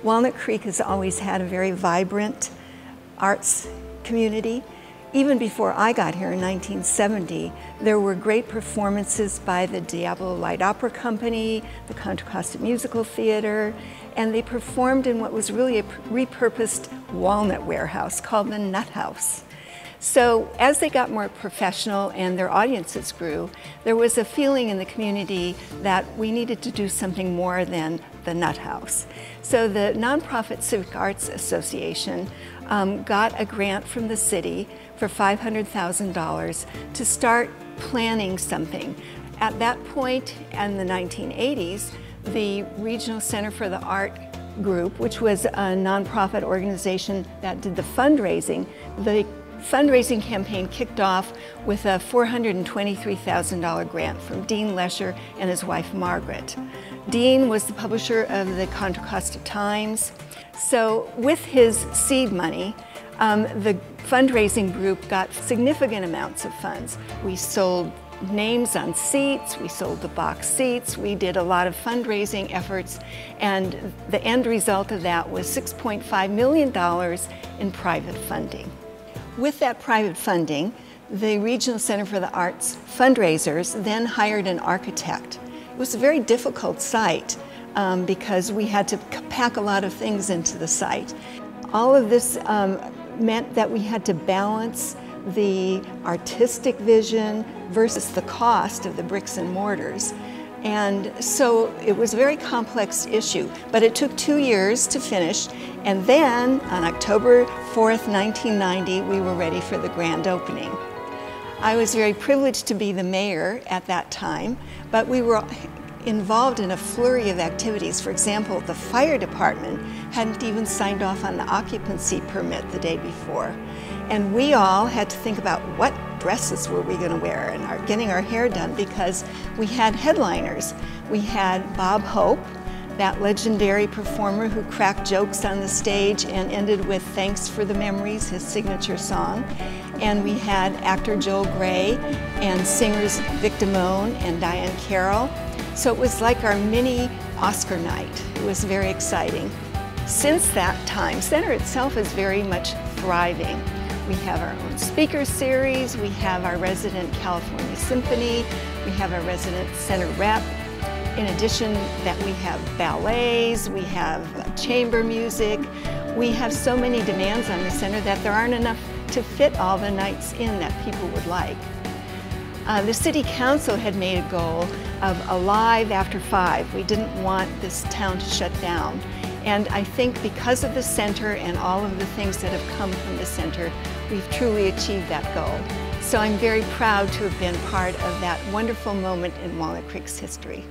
Walnut Creek has always had a very vibrant arts community. Even before I got here in 1970, there were great performances by the Diablo Light Opera Company, the Contra Costa Musical Theater, and they performed in what was really a repurposed walnut warehouse called the Nut House. So as they got more professional and their audiences grew, there was a feeling in the community that we needed to do something more than the Nut House. So the nonprofit Civic Arts Association got a grant from the city for $500,000 to start planning something. At that point in the 1980s, the Regional Center for the Art Group, which was a nonprofit organization that did the fundraising campaign kicked off with a $423,000 grant from Dean Lesher and his wife Margaret. Dean was the publisher of the Contra Costa Times. So with his seed money, the fundraising group got significant amounts of funds. We sold names on seats, we sold the box seats, we did a lot of fundraising efforts, and the end result of that was $6.5 million in private funding. With that private funding, the Regional Center for the Arts fundraisers then hired an architect. It was a very difficult site because we had to pack a lot of things into the site. All of this meant that we had to balance the artistic vision versus the cost of the bricks and mortars. And so it was a very complex issue, but it took 2 years to finish. And then on October 4th, 1990, we were ready for the grand opening. I was very privileged to be the mayor at that time, but we were involved in a flurry of activities. For example, the fire department hadn't even signed off on the occupancy permit the day before. And we all had to think about what dresses were we going to wear and getting our hair done, because we had headliners. We had Bob Hope, that legendary performer who cracked jokes on the stage and ended with "Thanks for the Memories," his signature song. And we had actor Joel Grey and singers Damone and Diahann Carroll. So it was like our mini Oscar night. It was very exciting. Since that time, Center itself is very much thriving. We have our own speaker series, we have our resident California Symphony, we have our resident center rep. In addition that we have ballets, we have chamber music. We have so many demands on the center that there aren't enough to fit all the nights in that people would like. The City Council had made a goal of Alive after 5. We didn't want this town to shut down. And I think because of the center and all of the things that have come from the center, we've truly achieved that goal. So I'm very proud to have been part of that wonderful moment in Walnut Creek's history.